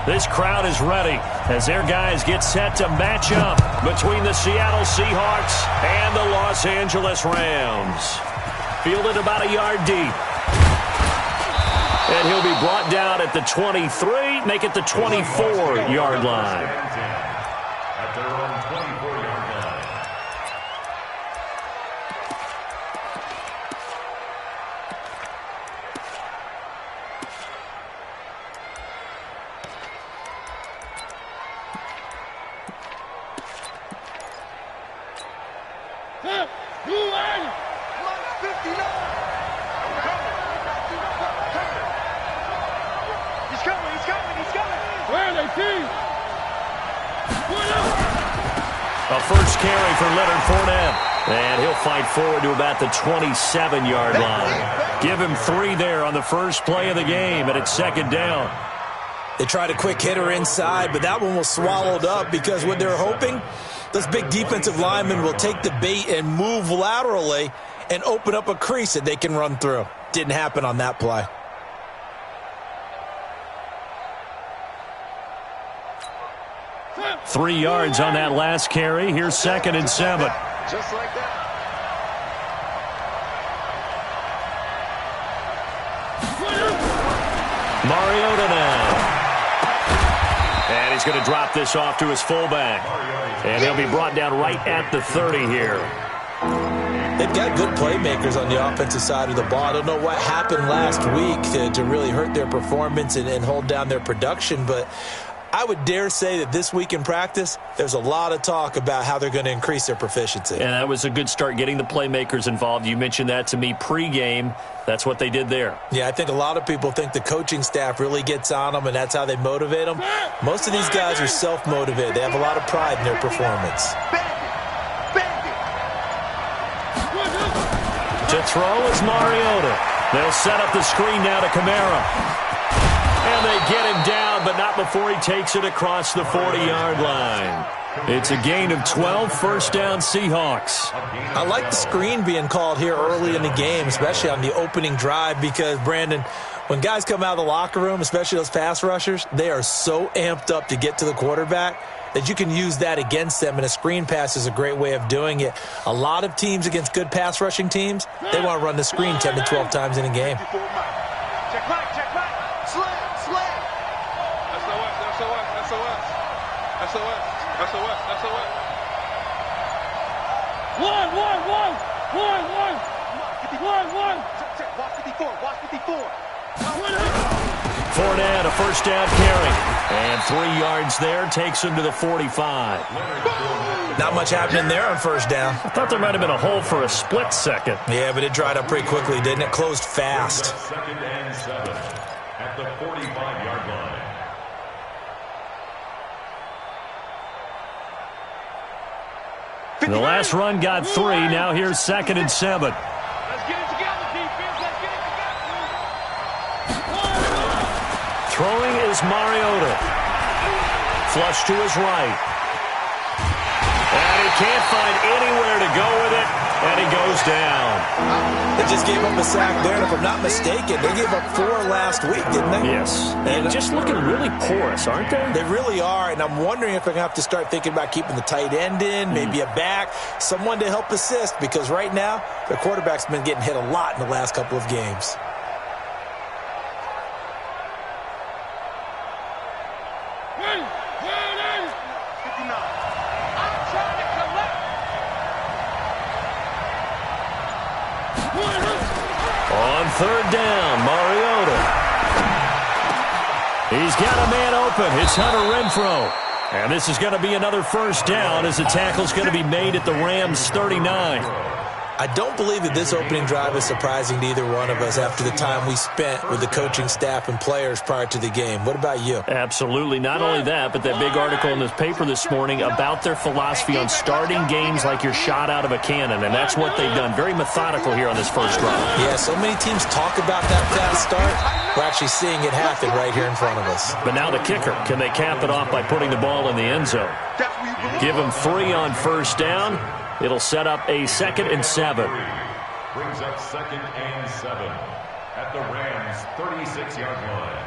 This crowd is ready as their guys get set to match up between the Seattle Seahawks and the Los Angeles Rams. Fielded about a yard deep. And he'll be brought down at the 23, make it the 24-yard line. At their own 24-yard line. A first carry for Leonard Fournette. And he'll fight forward to about the 27-yard line. Give him 3 there on the first play of the game, and it's second down. They tried a quick hitter inside, but that one was swallowed up because what they're hoping, those big defensive linemen will take the bait and move laterally and open up a crease that they can run through. Didn't happen on that play. Three yards on that last carry. Here's second and 7. Just like that. Mariota now. And he's going to drop this off to his fullback. And he'll be brought down right at the 30 here. They've got good playmakers on the offensive side of the ball. I don't know what happened last week to really hurt their performance and hold down their production, but I would dare say that this week in practice, there's a lot of talk about how they're going to increase their proficiency. And that was a good start, getting the playmakers involved. You mentioned that to me pregame. That's what they did there. Yeah, I think a lot of people think the coaching staff really gets on them, and that's how they motivate them. Most of these guys are self-motivated. They have a lot of pride in their performance. To throw is Mariota. They'll set up the screen now to Kamara. And they get him down, but not before he takes it across the 40-yard line. It's a gain of 12, first down Seahawks. I like the screen being called here early in the game, especially on the opening drive, because, Brandon, when guys come out of the locker room, especially those pass rushers, they are so amped up to get to the quarterback that you can use that against them, and a screen pass is a great way of doing it. A lot of teams against good pass rushing teams, they want to run the screen 10 to 12 times in a game. Check back. Slam. SOS. One. Watch 54. Fournette, a first down carry. And 3 yards there, takes him to the 45. Not much happening there on first down. I thought there might have been a hole for a split second. Yeah, but it dried up pretty quickly, didn't it? Closed fast. Second and 7 at the 45-yard line. The last run got 3. Now here's second and 7. Let's get it together, defense. Throwing is Mariota. Flush to his right. And he can't find anywhere to go with it, and he goes down. They just gave up a sack there, and if I'm not mistaken, they gave up 4 last week, didn't they? Yes. And just looking really porous, aren't they? They really are, and I'm wondering if they're going to have to start thinking about keeping the tight end in, maybe a back, someone to help assist, because right now, their quarterback's been getting hit a lot in the last couple of games. On third down, Mariota. He's got a man open. It's Hunter Renfrow. And this is going to be another first down as the tackle's going to be made at the Rams' 39. I don't believe that this opening drive is surprising to either one of us after the time we spent with the coaching staff and players prior to the game. What about you? Absolutely. Not only that, but that big article in this paper this morning about their philosophy on starting games like you're shot out of a cannon, and that's what they've done. Very methodical here on this first drive. Yeah, so many teams talk about that fast start. We're actually seeing it happen right here in front of us. But now the kicker. Can they cap it off by putting the ball in the end zone? Give them 3 on first down. It'll set up a second and 7. Brings up second and 7 at the Rams' 36-yard line.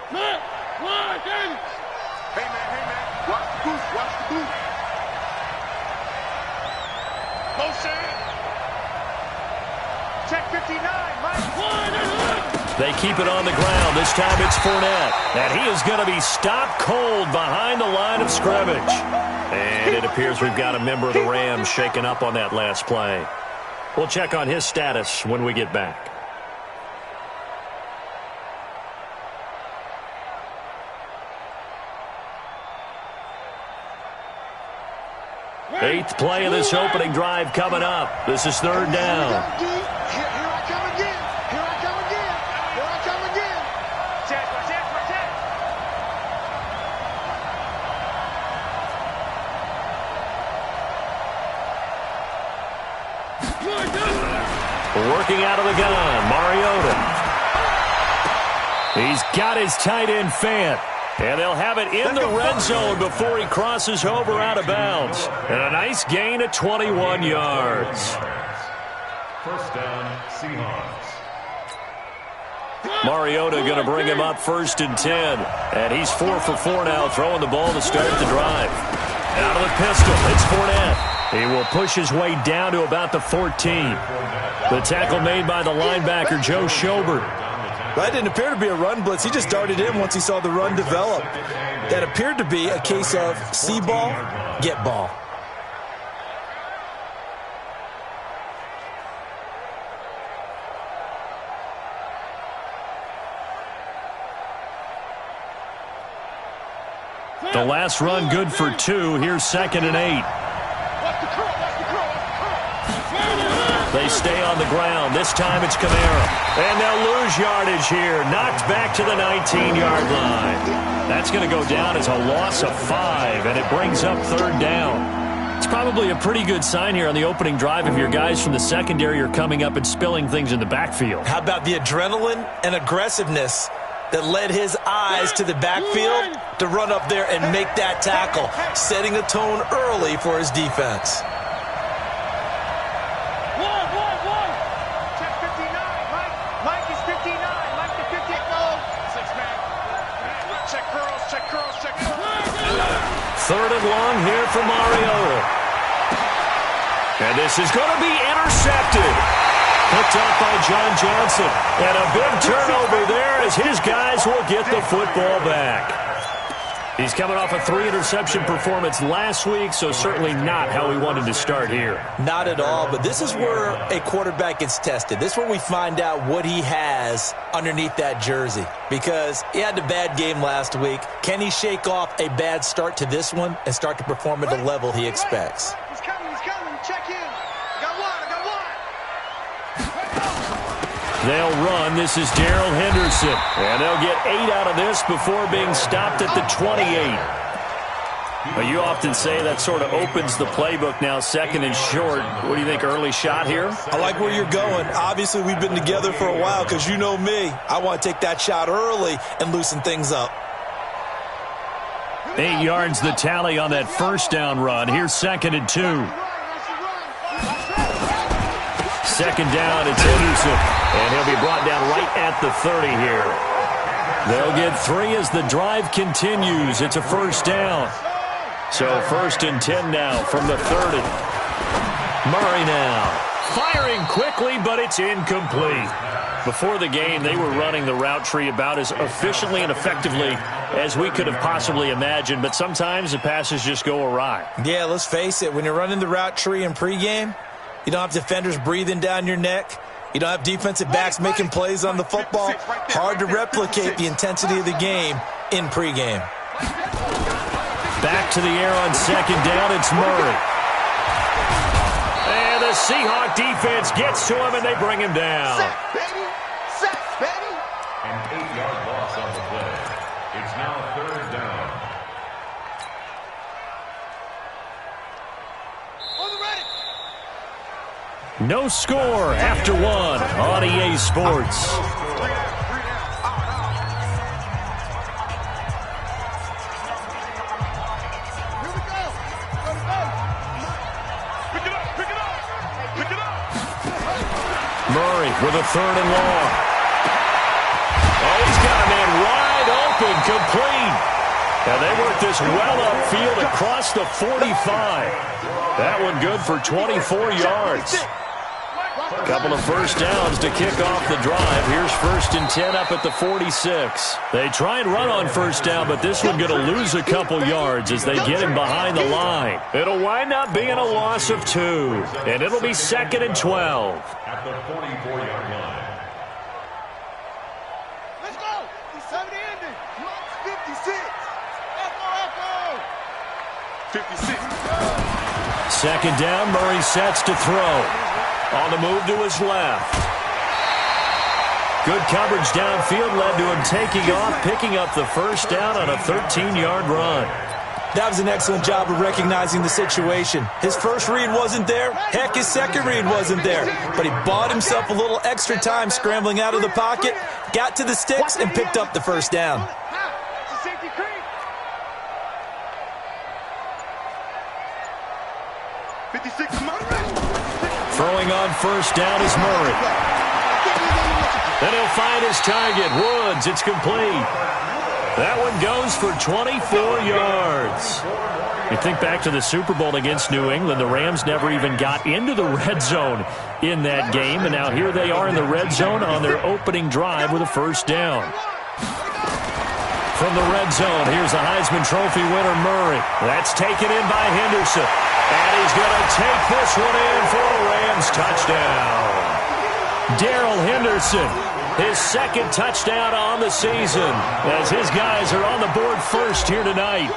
Hey, man. Watch the boot. Motion. Check 59, Mike. They keep it on the ground. This time it's Fournette. And he is going to be stopped cold behind the line of scrimmage. And it appears we've got a member of the Rams shaken up on that last play. We'll check on his status when we get back. Eighth play of this opening drive coming up. This is third down. Here I come again. Working out of the gun, Mariota. He's got his tight end Fant. And they'll have it in the red zone before he crosses over out of bounds. And a nice gain of 21 yards. First down, Seahawks. Mariota going to bring him up 1st and 10. And he's 4 for 4 now, throwing the ball to start the drive. Out of the pistol, it's Fournette. He will push his way down to about the 14. The tackle made by the linebacker, Joe Schobert. That didn't appear to be a run blitz. He just darted in once he saw the run develop. That appeared to be a case of see ball, get ball. The last run good for 2. Here's 2nd and 8. They stay on the ground. This time it's Kamara. And they'll lose yardage here. Knocked back to the 19-yard line. That's going to go down as a loss of 5, and it brings up 3rd down. It's probably a pretty good sign here on the opening drive if your guys from the secondary are coming up and spilling things in the backfield. How about the adrenaline and aggressiveness that led his eyes to the backfield to run up there and make that tackle, setting a tone early for his defense. Third and long here for Mariota. And this is going to be intercepted. Picked up by John Johnson. And a big turnover there as his guys will get the football back. He's coming off a 3-interception performance last week, so certainly not how he wanted to start here. Not at all, but this is where a quarterback gets tested. This is where we find out what he has underneath that jersey, because he had a bad game last week. Can he shake off a bad start to this one and start to perform at the level he expects? He's coming. Check in. I got one. They'll run. This is Darrell Henderson. And they'll get 8 out of this before being stopped at the 28. Well, you often say that sort of opens the playbook now, 2nd and short. What do you think, early shot here? I like where you're going. Obviously, we've been together for a while because you know me. I want to take that shot early and loosen things up. 8 yards the tally on that first down run. Here's 2nd and 2. 2nd down, it's Henderson. And he'll be brought down right at the 30 here. They'll get 3 as the drive continues. It's a 1st down. So 1st and 10 now from the 30. Murray now. Firing quickly, but it's incomplete. Before the game, they were running the route tree about as efficiently and effectively as we could have possibly imagined, but sometimes the passes just go awry. Yeah, let's face it. When you're running the route tree in pregame, you don't have defenders breathing down your neck. You don't have defensive backs making plays on the football. Hard to replicate the intensity of the game in pregame. Back to the air on 2nd down, it's Murray. And the Seahawk defense gets to him, and they bring him down. Sack, baby. An 8-yard loss on the play. It's now 3rd down. No score after 1 on EA Sports. Murray with a 3rd and long. Oh, he's got a man wide open. And they work this well upfield across the 45. That one good for 24 yards. A couple of first downs to kick off the drive. Here's 1st and 10 up at the 46. They try and run on first down, but this one going to lose a couple yards as they get him behind the line. It'll wind up being a loss of 2, and it'll be 2nd and 12. At the 44-yard line. Let's go. He's 70 ending. 56. Echo. 56. 2nd down, Murray sets to throw. On the move to his left. Good coverage downfield led to him taking off, picking up the first down on a 13-yard run. That was an excellent job of recognizing the situation. His first read wasn't there. Heck, his second read wasn't there. But he bought himself a little extra time scrambling out of the pocket, got to the sticks, and picked up the first down. It's a safety creep. 56 Murray. Throwing on first down is Murray. Then he'll find his target, Woods. It's complete. That one goes for 24 yards. You think back to the Super Bowl against New England, the Rams never even got into the red zone in that game, and now here they are in the red zone on their opening drive with a first down. From the red zone, here's the Heisman Trophy winner, Murray. That's taken in by Henderson. And he's going to take this one in for a Rams touchdown. Darrell Henderson, his 2nd touchdown on the season, as his guys are on the board first here tonight.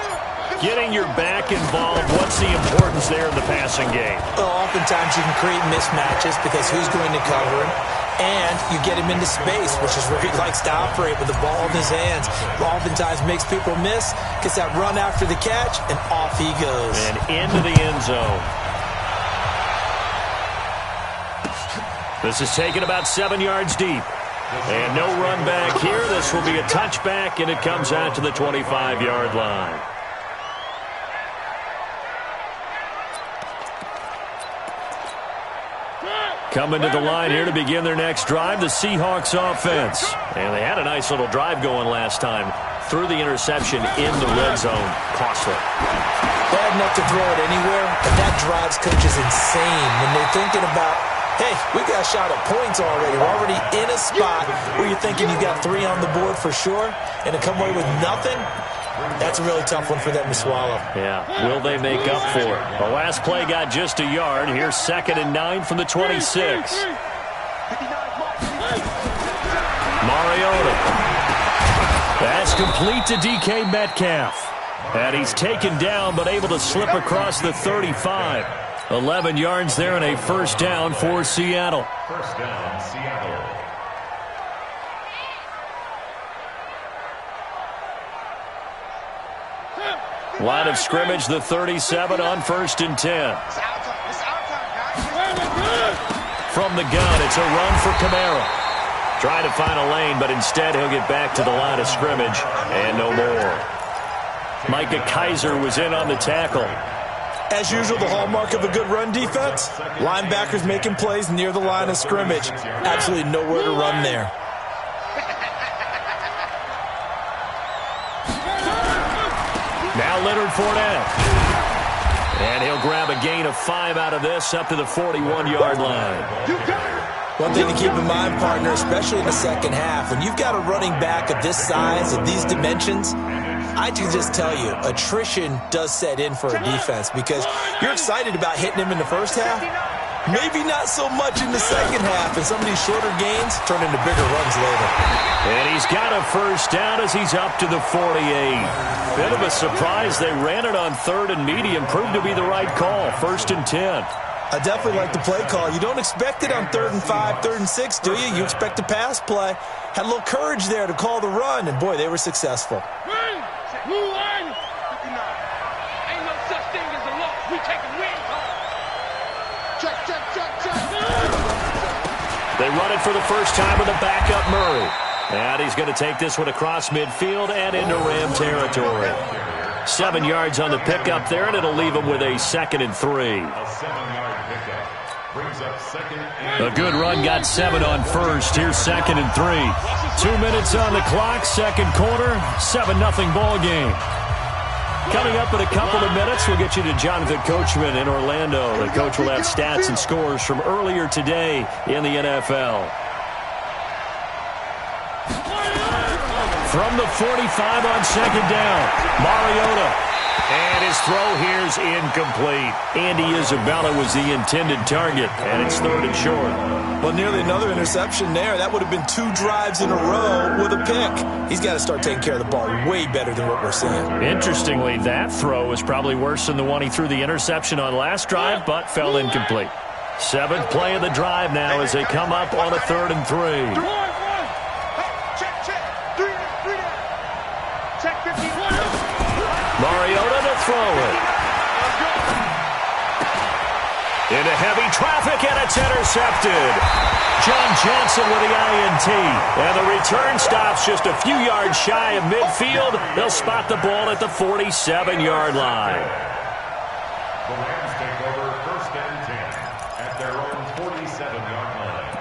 Getting your back involved, what's the importance there in the passing game? Well, oftentimes you can create mismatches because who's going to cover him? And you get him into space, which is where he likes to operate with the ball in his hands. Oftentimes makes people miss, gets that run after the catch, and off he goes. And into the end zone. This is taken about 7 yards deep. And no run back here. This will be a touchback, and it comes out to the 25-yard line. Coming to the line here to begin their next drive, the Seahawks offense. And they had a nice little drive going last time. Threw the interception in the red zone. Costly. Bad enough to throw it anywhere, but that drives coaches insane when they're thinking about, hey, we got a shot at points already. We're already in a spot where you're thinking you got 3 on the board for sure, and to come away with nothing, that's a really tough one for them to swallow. Yeah, will they make up for it? The last play got just a yard. Here's 2nd and 9 from the 26. Mariota. That's complete to DK Metcalf. And he's taken down but able to slip across the 35. 11 yards there and a first down for Seattle. First down, Seattle. Line of scrimmage, the 37 on 1st and 10. From the gun, it's a run for Kamara. Trying to find a lane, but instead he'll get back to the line of scrimmage and no more. Micah Kaiser was in on the tackle. As usual, the hallmark of a good run defense, linebackers making plays near the line of scrimmage. Absolutely nowhere to run there. Now Leonard Fournette. And he'll grab a gain of 5 out of this up to the 41-yard line. One thing to keep in mind, partner, especially in the second half, when you've got a running back of this size, of these dimensions, I can just tell you, attrition does set in for a defense because you're excited about hitting him in the first half. Maybe not so much in the second half, and some of these shorter gains turn into bigger runs later. And he's got a first down as he's up to the 48. Bit of a surprise. They ran it on 3rd and medium. Proved to be the right call. 1st and 10. I definitely like the play call. You don't expect it on 3rd and 5, 3rd and 6, do you? You expect a pass play. Had a little courage there to call the run, and boy, they were successful. Ain't no such thing as a loss. We taking wins home. Check. They run it for the first time with a backup Murray. And he's going to take this one across midfield and into Ram territory. 7 yards on the pickup there, and it'll leave him with a 2nd and 3. A 7-yard pickup brings up 2nd and A good run got 7 on 1st. Here's 2nd and 3. 2 minutes on the clock, second quarter, 7-0 ball game. Coming up in a couple of minutes, we'll get you to Jonathan Coachman in Orlando. The coach will have stats and scores from earlier today in the NFL. From the 45 on second down, Mariota. And his throw here is incomplete. Andy Isabella was the intended target, and it's 3rd and short. Well, nearly another interception there. That would have been 2 drives in a row with a pick. He's got to start taking care of the ball way better than what we're seeing. Interestingly, that throw was probably worse than the one he threw the interception on last drive, but fell incomplete. 7th play of the drive now as they come up on a 3rd and 3. Mariota to throw it. Into heavy traffic, and it's intercepted. John Johnson with the INT. And the return stops just a few yards shy of midfield. They'll spot the ball at the 47-yard line. The Rams take over 1st and 10 at their own 47-yard line.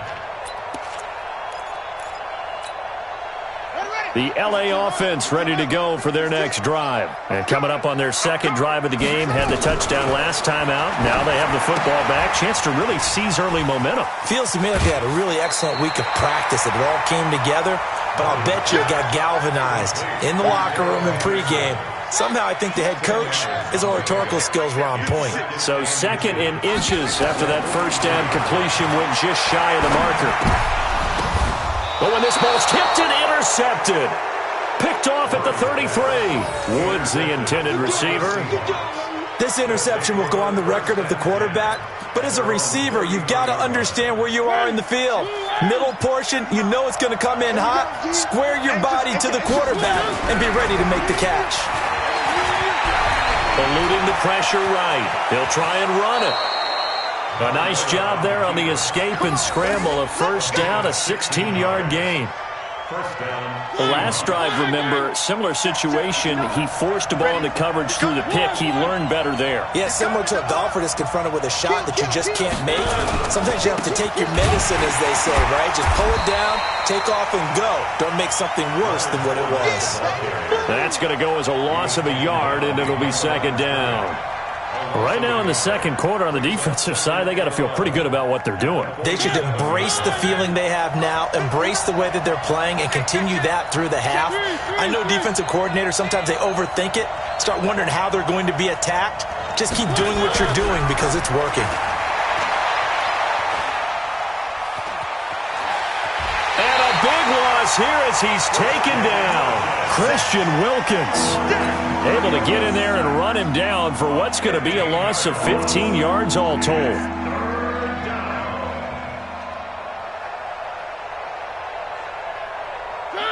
The L.A. offense ready to go for their next drive. And coming up on their 2nd drive of the game, had the touchdown last time out. Now they have the football back. Chance to really seize early momentum. Feels to me like they had a really excellent week of practice. It all came together, but I'll bet you it got galvanized in the locker room and pregame. Somehow I think the head coach, his oratorical skills were on point. So 2nd in inches after that first down completion went just shy of the marker. But when this ball's tipped and intercepted, picked off at the 33. Woods, the intended receiver. This interception will go on the record of the quarterback, but as a receiver, you've got to understand where you are in the field. Middle portion, you know it's going to come in hot. Square your body to the quarterback and be ready to make the catch. Eluding the pressure right. He'll try and run it. A nice job there on the escape and scramble. A 1st down, a 16-yard gain. The last drive, remember, similar situation. He forced a ball into coverage through the pick. He learned better there. Yeah, similar to a golfer that's confronted with a shot that you just can't make. Sometimes you have to take your medicine, as they say, right? Just pull it down, take off, and go. Don't make something worse than what it was. That's going to go as a loss of a yard, and it'll be 2nd down. Right now in the 2nd quarter on the defensive side, they got to feel pretty good about what they're doing. They should embrace the feeling they have now, embrace the way that they're playing, and continue that through the half. I know defensive coordinators, sometimes they overthink it, start wondering how they're going to be attacked. Just keep doing what you're doing because it's working. And a big loss here as he's taken down. Christian Wilkins able to get in there and run him down for what's going to be a loss of 15 yards all told.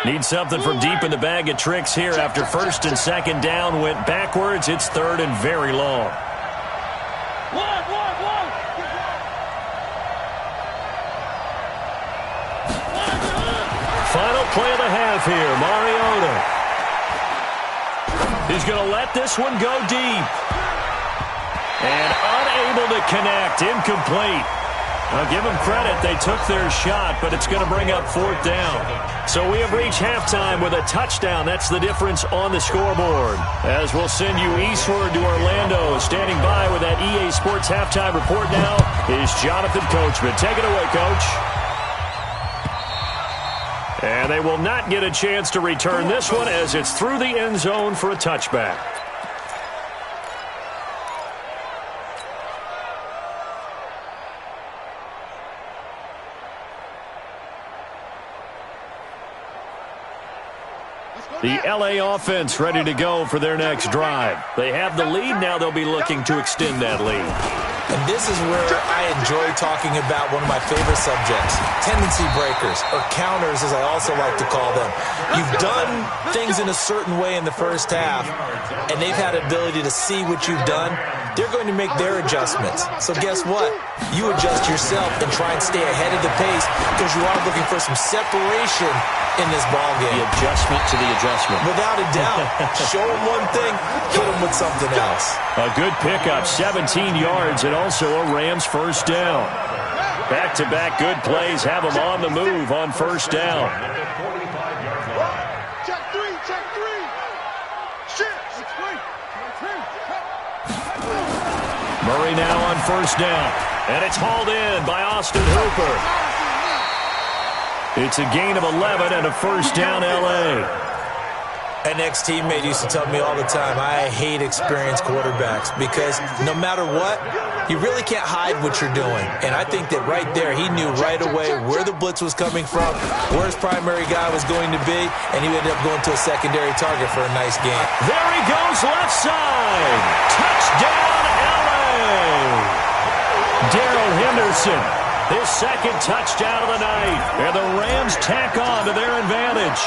Need something from deep in the bag of tricks here after 1st and 2nd down went backwards. It's 3rd and very long. Final play of the half here, Mariota. He's going to let this one go deep. And unable to connect, incomplete. I'll give them credit. They took their shot, but it's going to bring up 4th down. So we have reached halftime with a touchdown. That's the difference on the scoreboard. As we'll send you eastward to Orlando. Standing by with that EA Sports halftime report now is Jonathan Coachman. Take it away, Coach. And they will not get a chance to return this one as it's through the end zone for a touchback. The L.A. offense ready to go for their next drive. They have the lead. Now they'll be looking to extend that lead. And this is where I enjoy talking about one of my favorite subjects, tendency breakers, or counters as I also like to call them. You've done things in a certain way in the first half, and they've had ability to see what you've done. They're going to make their adjustments. So guess what? You adjust yourself and try and stay ahead of the pace because you are looking for some separation in this ballgame. The adjustment to the adjustment. Without a doubt. Show them one thing, hit them with something else. A good pickup, 17 yards, and also a Rams 1st down. Back-to-back good plays have them on the move on 1st down. Check three. Shit. Murray now on first down. And it's hauled in by Austin Hooper. It's a gain of 11 and a first down, L.A. An ex-teammate used to tell me all the time, I hate experienced quarterbacks because no matter what, you really can't hide what you're doing. And I think that right there, he knew right away where the blitz was coming from, where his primary guy was going to be, and he ended up going to a secondary target for a nice gain. There he goes, left side. Touchdown, L.A. Darrell Henderson, his second touchdown of the night. And the Rams tack on to their advantage.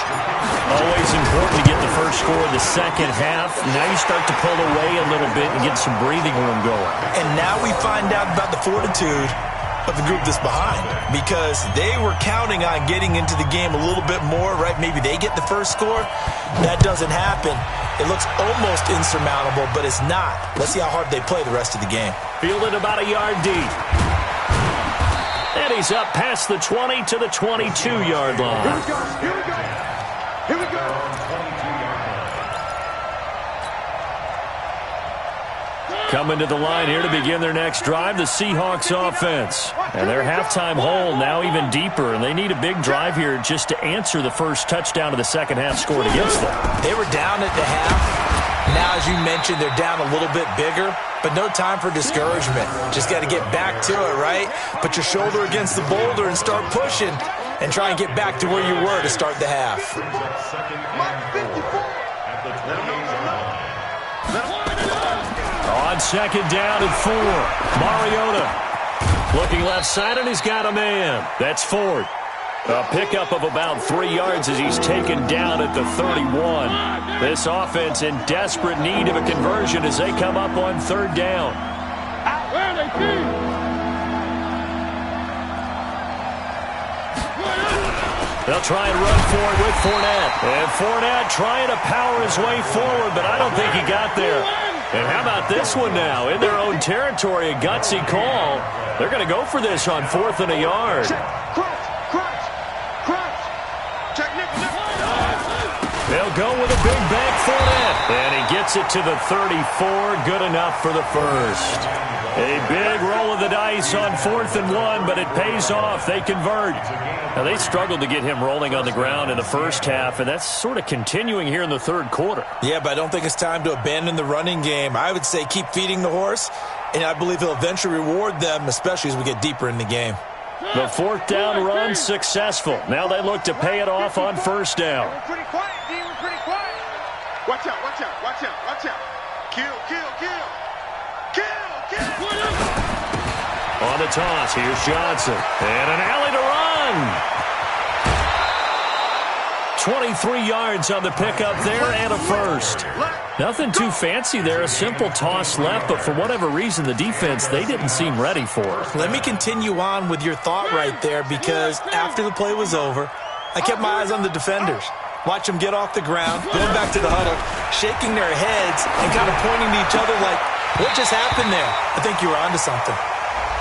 Always important to get the first score of the second half. Now you start to pull away a little bit and get some breathing room going. And now we find out about the fortitude of the group that's behind, because they were counting on getting into the game a little bit more, right? Maybe they get the first score. That doesn't happen. It looks almost insurmountable, but it's not. Let's see how hard they play the rest of the game. Fielded about a yard deep. And he's up past the 20 to the 22-yard line. Here we go. Here we go. Here we go. Coming to the line here to begin their next drive, the Seahawks offense. And their halftime hole now even deeper, and they need a big drive here just to answer the first touchdown of the second half scored against them. They were down at the half. Now, as you mentioned, they're down a little bit bigger, but no time for discouragement. Just got to get back to it, right? Put your shoulder against the boulder and start pushing and try and get back to where you were to start the half. On second down and 4, Mariota looking left side, and he's got a man. That's Ford. A pickup of about 3 yards as he's taken down at the 31. This offense in desperate need of a conversion as they come up on third down. Where they be? They'll try and run for it with Fournette. And Fournette trying to power his way forward, but I don't think he got there. And how about this one now? In their own territory, a gutsy call. They're going to go for this on 4th and a yard. They'll go with a big bank Fournette. And he gets it to the 34. Good enough for the first. A big roll of the dice on 4th and 1, but it pays off. They convert. Now, they struggled to get him rolling on the ground in the first half, and that's sort of continuing here in the third quarter. Yeah, but I don't think it's time to abandon the running game. I would say keep feeding the horse, and I believe he'll eventually reward them, especially as we get deeper in the game. The 4th down run successful. Now they look to pay it off on first down. We're pretty quiet, D. We're pretty quiet. Watch out, watch out, watch out, watch out. Kill, kill, kill. Kill, kill. On the toss, here's Johnson. And an alley to run. 23 yards on the pickup there and a first. Nothing too fancy there. A simple toss left, but for whatever reason, the defense, they didn't seem ready for it. Let me continue on with your thought right there, because after the play was over, I kept my eyes on the defenders. Watch them get off the ground, going back to the huddle, shaking their heads and kind of pointing to each other like, what just happened there? I think you were onto something.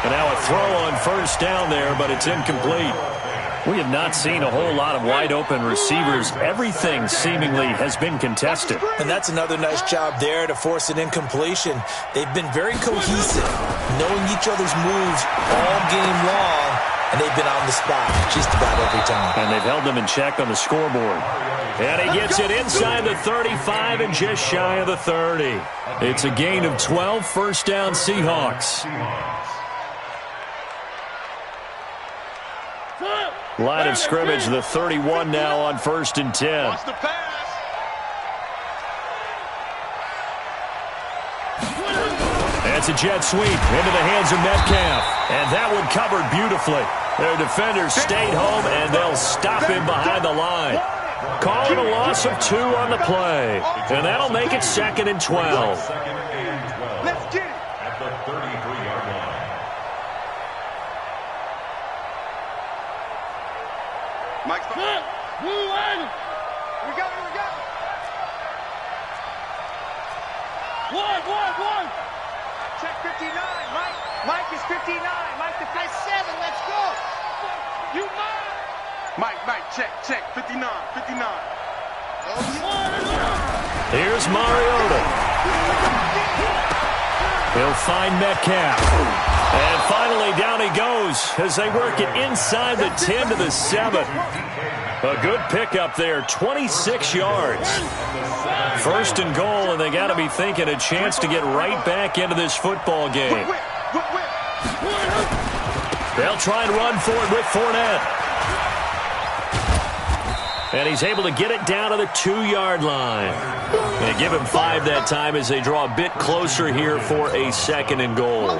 And now a throw on first down there, but it's incomplete. We have not seen a whole lot of wide-open receivers. Everything seemingly has been contested. And that's another nice job there to force an incompletion. They've been very cohesive, knowing each other's moves all game long, and they've been on the spot just about every time. And they've held them in check on the scoreboard. And he gets it inside the 35 and just shy of the 30. It's a gain of 12, first down Seahawks. Line of scrimmage, the 31 now on 1st and 10. That's a jet sweep into the hands of Metcalf. And that one covered beautifully. Their defenders stayed home, and they'll stop him behind the line. Calling a loss of 2 on the play. And that'll make it 2nd and 12. Let's get it. At the 33-yard line. Mike's behind. We go, we go. One. Check 59. Mike is 59. Mike the 57. Let's go. You mine. Mike, check. 59. Here's Mariota. He'll find Metcalf. And finally, down he goes as they work it inside the 10 to the 7. A good pickup there, 26 yards. First and goal, and they got to be thinking a chance to get right back into this football game. They'll try and run for it with Fournette. And he's able to get it down to the 2-yard line. And give him 5 that time as they draw a bit closer here for a second and goal.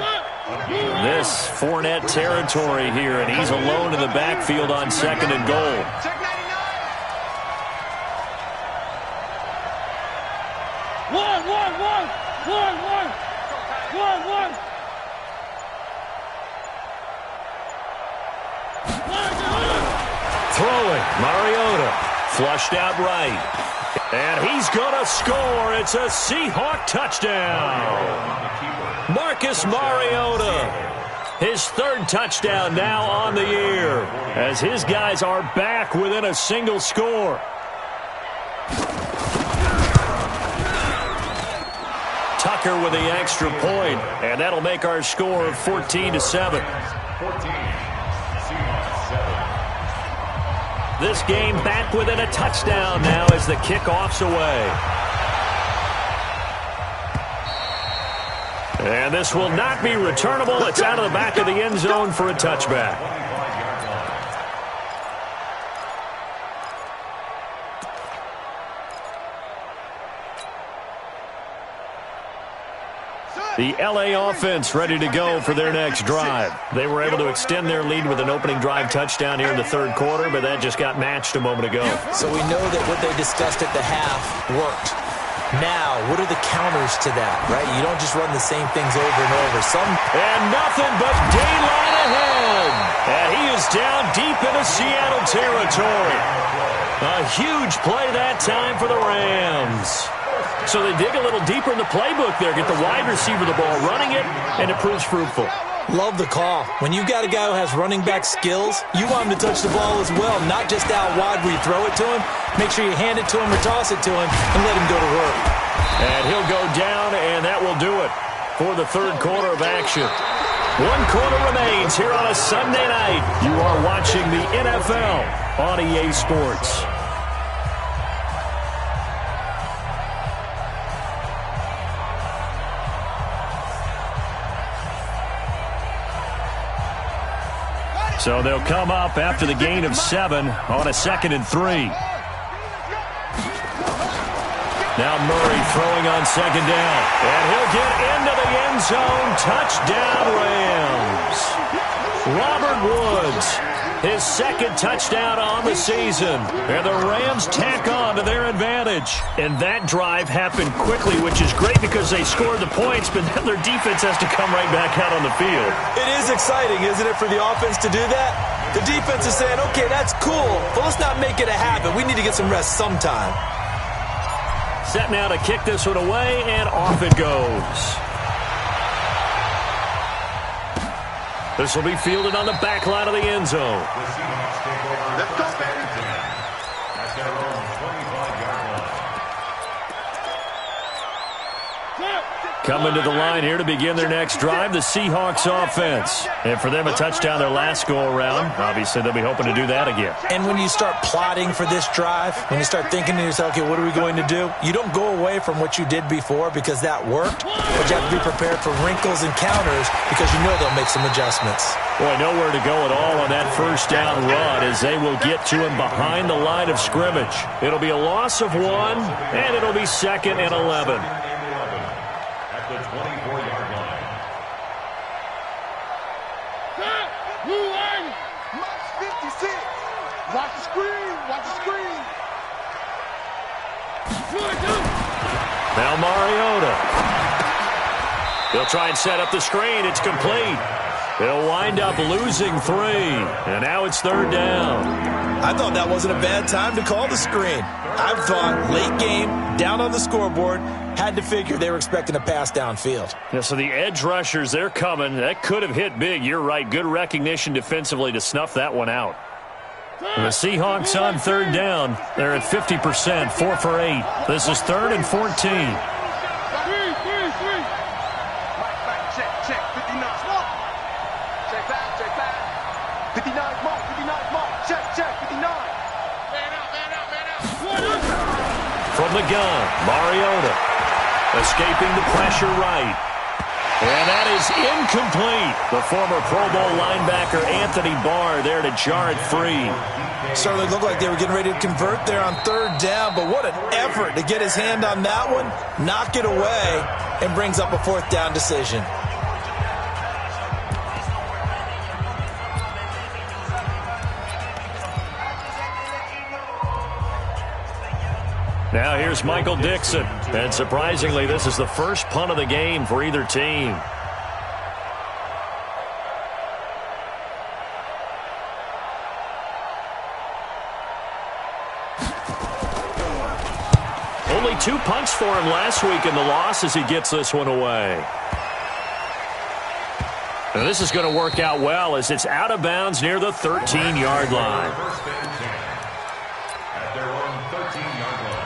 This Fournette territory here, and he's alone in the backfield on second and goal. Throwing, Mariota, flushed out right. And he's going to score. It's a Seahawk touchdown. Marcus Mariota, his 3rd touchdown now on the year, as his guys are back within a single score. Tucker with the extra point, and that'll make our score 14-7. This game back within a touchdown now as the kickoff's away. And this will not be returnable. It's out of the back of the end zone for a touchback. The LA offense ready to go for their next drive. They were able to extend their lead with an opening drive touchdown here in the 3rd quarter, but that just got matched a moment ago. So we know that what they discussed at the half worked. Now, what are the counters to that, right? You don't just run the same things over and over. And nothing but daylight ahead. And he is down deep into Seattle territory. A huge play that time for the Rams. So they dig a little deeper in the playbook there, get the wide receiver the ball, running it, and it proves fruitful. Love the call. When you've got a guy who has running back skills, you want him to touch the ball as well, not just out wide where you throw it to him. Make sure you hand it to him or toss it to him and let him go to work. And he'll go down, and that will do it for the 3rd quarter of action. 1 quarter remains here on a Sunday night. You are watching the NFL on EA Sports. So they'll come up after the gain of 7 on a 2nd and 3. Now Murray throwing on 2nd down. And he'll get into the end zone. Touchdown, Rams. Robert Woods, his 2nd touchdown on the season. And the Rams tack on to their advantage. And that drive happened quickly, which is great because they scored the points, but then their defense has to come right back out on the field. It is exciting, isn't it, for the offense to do that? The defense is saying, okay, that's cool, but let's not make it a habit. We need to get some rest sometime. Set now to kick this one away, and off it goes. This will be fielded on the back line of the end zone. Let's go, baby. At their own 25-yard line. Coming to the line here to begin their next drive, the Seahawks offense. And for them, a touchdown their last go-around. Obviously, they'll be hoping to do that again. And when you start plotting for this drive, when you start thinking to yourself, okay, what are we going to do? You don't go away from what you did before because that worked, but you have to be prepared for wrinkles and counters because you know they'll make some adjustments. Boy, nowhere to go at all on that first down run as they will get to him behind the line of scrimmage. It'll be a loss of 1, and it'll be 2nd and 11. At the 24-yard line. Mark 56. Watch the screen. Watch the screen. Now Mariota. He'll try and set up the screen. It's complete. They'll wind up losing 3. And now it's 3rd down. I thought that wasn't a bad time to call the screen. I thought late game, down on the scoreboard, had to figure they were expecting a pass downfield. Yeah, so the edge rushers, they're coming. That could have hit big. You're right. Good recognition defensively to snuff that one out. And the Seahawks on 3rd down. They're at 50%, 4 for 8. This is 3rd and 14. From the gun, Mariota escaping the pressure right. And that is incomplete. The former Pro Bowl linebacker Anthony Barr there to jar it free. Certainly looked like they were getting ready to convert there on third down, but what an effort to get his hand on that one, knock it away, and brings up a fourth down decision. Now here's Michael Dixon. And surprisingly, this is the first punt of the game for either team. Only 2 punts for him last week in the loss as he gets this one away. Now this is going to work out well as it's out of bounds near the 13-yard line. At their own 13-yard line.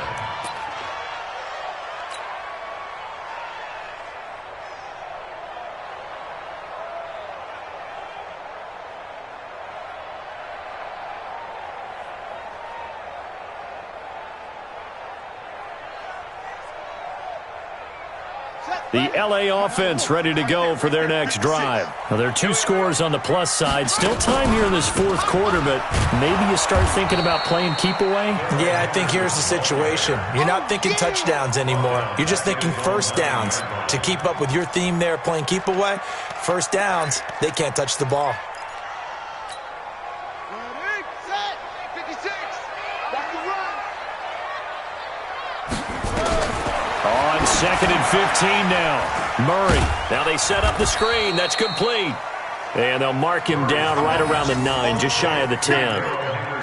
The L.A. offense ready to go for their next drive. Now, there are 2 scores on the plus side. Still time here in this fourth quarter, but maybe you start thinking about playing keep away? Yeah, I think here's the situation. You're not thinking touchdowns anymore. You're just thinking first downs. To keep up with your theme there, playing keep away, first downs, they can't touch the ball. Second and 15 now. Murray. Now they set up the screen. That's complete. And they'll mark him down right around the 9, just shy of the 10.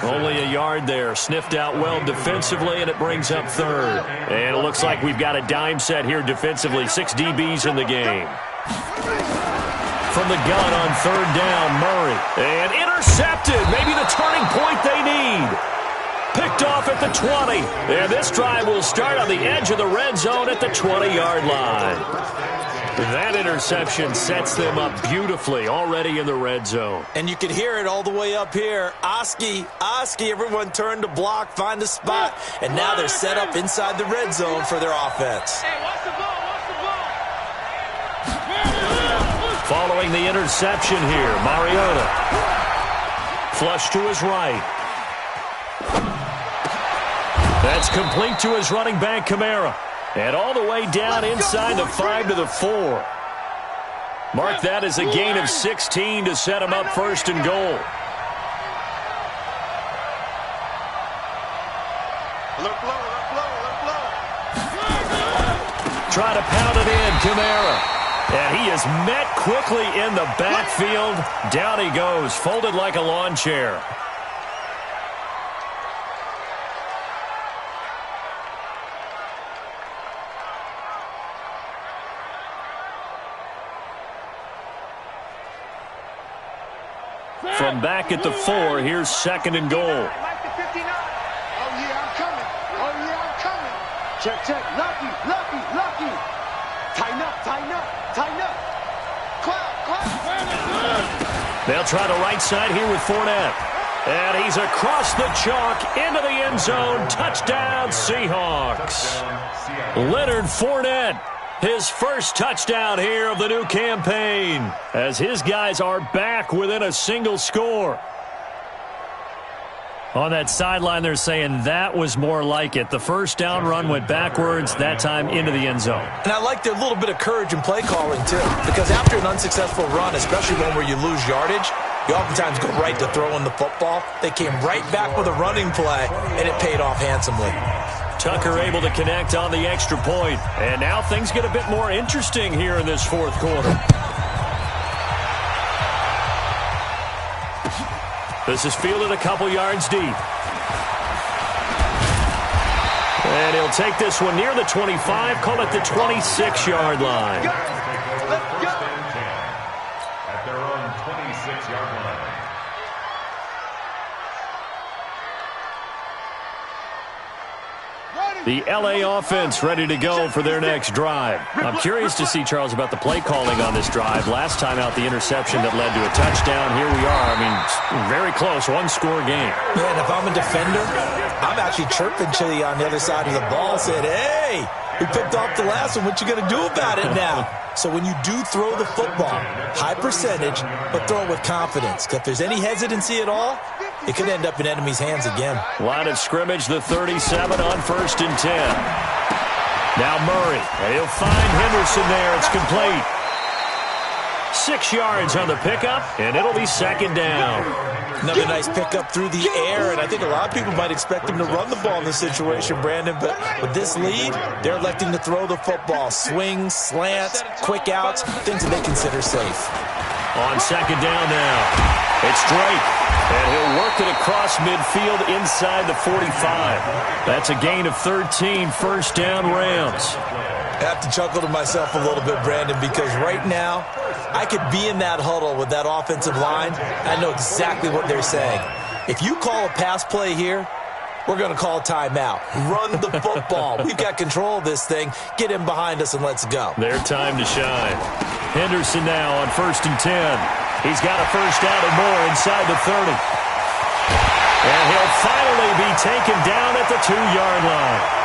Only a yard there. Sniffed out well defensively, and it brings up third. And it looks like we've got a dime set here defensively. 6 DBs in the game. From the gun on third down, Murray. And intercepted. Maybe the turning point they need. Picked off at the 20. And this drive will start on the edge of the red zone at the 20-yard line. That interception sets them up beautifully already in the red zone. And you can hear it all the way up here. Oski, everyone turned to block, find a spot. And now they're set up inside the red zone for their offense. Hey, watch the ball, watch the ball. Following the interception here, Mariota. Flush to his right. That's complete to his running back, Kamara. And all the way down inside the 5 to the 4. Mark that as a gain of 16 to set him up first and goal. Try to pound it in, Kamara. And he is met quickly in the backfield. Down he goes, folded like a lawn chair. From back at the 4, here's second and goal. Oh, yeah, I'm coming. Oh, yeah, I'm coming. Check. Lucky. Tighten up. Clap. They'll try the right side here with Fournette. And he's across the chalk into the end zone. Touchdown, Seahawks. Leonard Fournette. His first touchdown here of the new campaign as his guys are back within a single score. On that sideline, they're saying that was more like it. The first down run went backwards, that time into the end zone. And I like their little bit of courage in play calling, too, because after an unsuccessful run, especially one where you lose yardage, you oftentimes go right to throwing the football. They came right back with a running play, and it paid off handsomely. Tucker able to connect on the extra point. And now things get a bit more interesting here in this fourth quarter. This is fielded a couple yards deep. And he'll take this one near the 25, call it the 26-yard line. At their own 26-yard line. Ready. The LA offense ready to go for their next drive. I'm curious to see, Charles, about the play calling on this drive. Last time out, the interception that led to a touchdown. Here we are. I mean, very close, one-score game. Man, if I'm a defender, I'm actually chirping Chili on the other side of the ball, saying, hey, we picked off the last one. What you going to do about it now? So when you do throw the football, high percentage, but throw it with confidence. Because if there's any hesitancy at all, it could end up in enemy's hands again. Line of scrimmage, the 37 on 1st and 10. Now Murray, and he'll find Henderson there. It's complete. 6 yards on the pickup, and it'll be 2nd down. Another nice pickup through the air, and I think a lot of people might expect him to run the ball in this situation, Brandon, but with this lead, they're electing to throw the football. Swings, slants, quick outs, things that they consider safe. On 2nd down now. It's Drake, and he'll work it across midfield inside the 45. That's a gain of 13, 1st down Rams. I have to chuckle to myself a little bit, Brandon, because right now I could be in that huddle with that offensive line. I know exactly what they're saying. If you call a pass play here, we're going to call a timeout. Run the football. We've got control of this thing. Get in behind us and let's go. Their time to shine. Henderson now on 1st and 10. He's got a 1st down and more inside the 30. And he'll finally be taken down at the 2-yard line.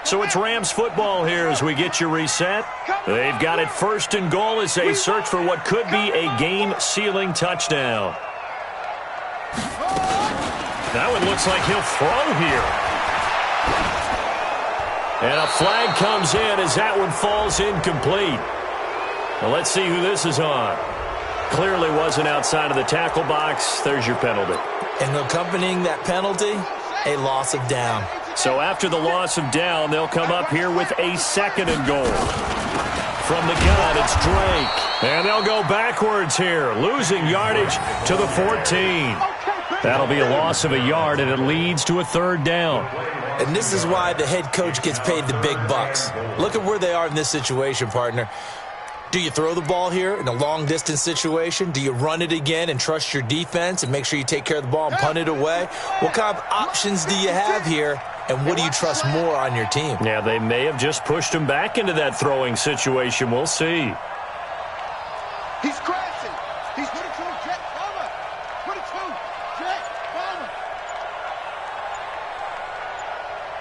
So it's Rams football here as we get you reset. They've got it 1st and goal as they search for what could be a game-sealing touchdown. That one looks like he'll throw here. And a flag comes in as that one falls incomplete. Well, let's see who this is on. Clearly wasn't outside of the tackle box. There's your penalty. And accompanying that penalty, a loss of down. So after the loss of down, they'll come up here with a 2nd and goal. From the gun, it's Drake. And they'll go backwards here, losing yardage to the 14. That'll be a loss of a yard, and it leads to a 3rd down. And this is why the head coach gets paid the big bucks. Look at where they are in this situation, partner. Do you throw the ball here in a long-distance situation? Do you run it again and trust your defense and make sure you take care of the ball and punt it away? What kind of options do you have here, and what do you trust more on your team? Yeah, they may have just pushed him back into that throwing situation. We'll see. He's crashing. He's 22, Jet, bomber. 22, Jet, bomber.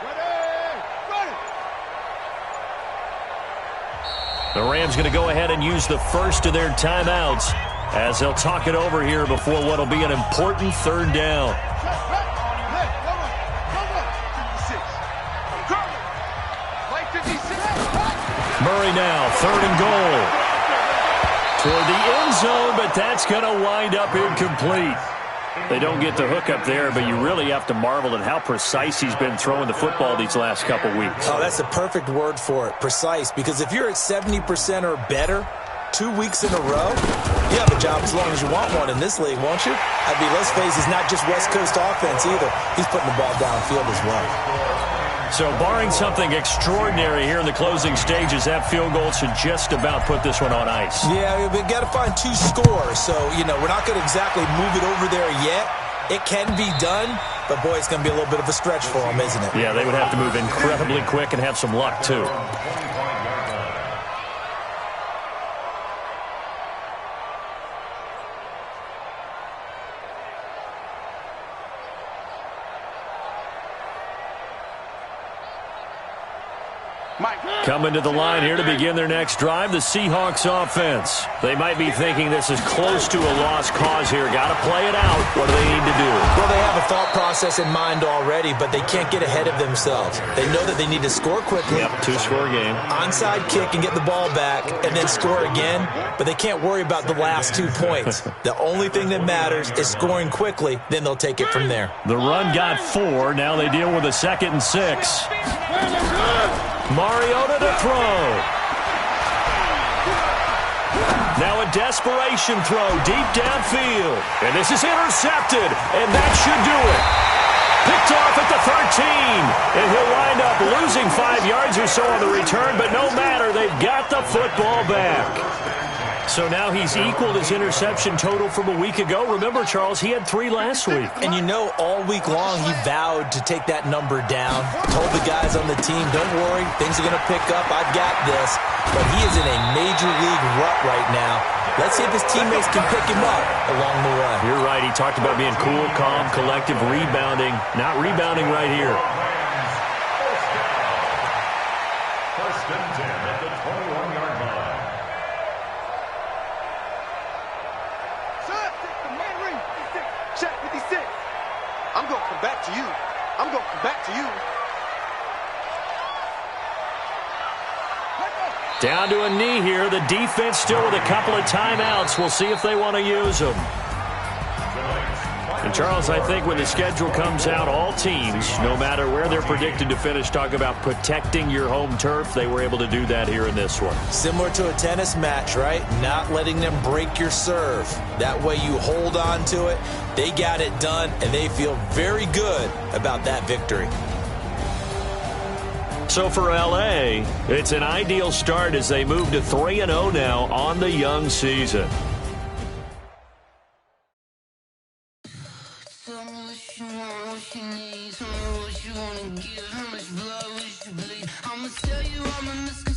Ready. The Rams going to go ahead and use the first of their timeouts as they'll talk it over here before what will be an important 3rd down. Murray now, 3rd and goal. Toward the end zone, but that's going to wind up incomplete. They don't get the hook up there, but you really have to marvel at how precise he's been throwing the football these last couple weeks. Oh, that's the perfect word for it, precise, because if you're at 70% or better 2 weeks in a row, you have a job as long as you want one in this league, won't you? I mean, let's face it, it's not just West Coast offense either. He's putting the ball downfield as well. So barring something extraordinary here in the closing stages, that field goal should just about put this one on ice. Yeah, we've got to find 2 scores. So, we're not going to exactly move it over there yet. It can be done, but, boy, it's going to be a little bit of a stretch for them, isn't it? Yeah, they would have to move incredibly quick and have some luck, too. Coming to the line here to begin their next drive, the Seahawks offense. They might be thinking this is close to a lost cause here. Got to play it out. What do they need to do? Well, they have a thought process in mind already, but they can't get ahead of themselves. They know that they need to score quickly. Yep, 2-score game. Onside kick and get the ball back and then score again, but they can't worry about the last 2 points. The only thing that matters is scoring quickly, then they'll take it from there. The run got 4. Now they deal with a 2nd and 6. Mariota to throw. Now a desperation throw deep downfield. And this is intercepted, and that should do it. Picked off at the 13. And he'll wind up losing 5 yards or so on the return, but no matter, they've got the football back. So now he's equaled his interception total from a week ago. Remember, Charles, he had 3 last week. And you know, all week long, he vowed to take that number down. Told the guys on the team, don't worry, things are going to pick up. I've got this. But he is in a major league rut right now. Let's see if his teammates can pick him up along the way. You're right. He talked about being cool, calm, collective, rebounding. Not rebounding right here. First and 10 at the 21-yard line. Check 56. I'm going to come back to you. I'm going to come back to you. Down to a knee here. The defense still with a couple of timeouts. We'll see if they want to use them. And, Charles, I think when the schedule comes out, all teams, no matter where they're predicted to finish, talk about protecting your home turf. They were able to do that here in this one. Similar to a tennis match, right? Not letting them break your serve. That way you hold on to it. They got it done, and they feel very good about that victory. So for L.A., it's an ideal start as they move to 3-0 now on the young season. Tell me what you want, what you need. Tell me what you want to give. How much blood would you bleed? I'ma tell you I'm a misconception.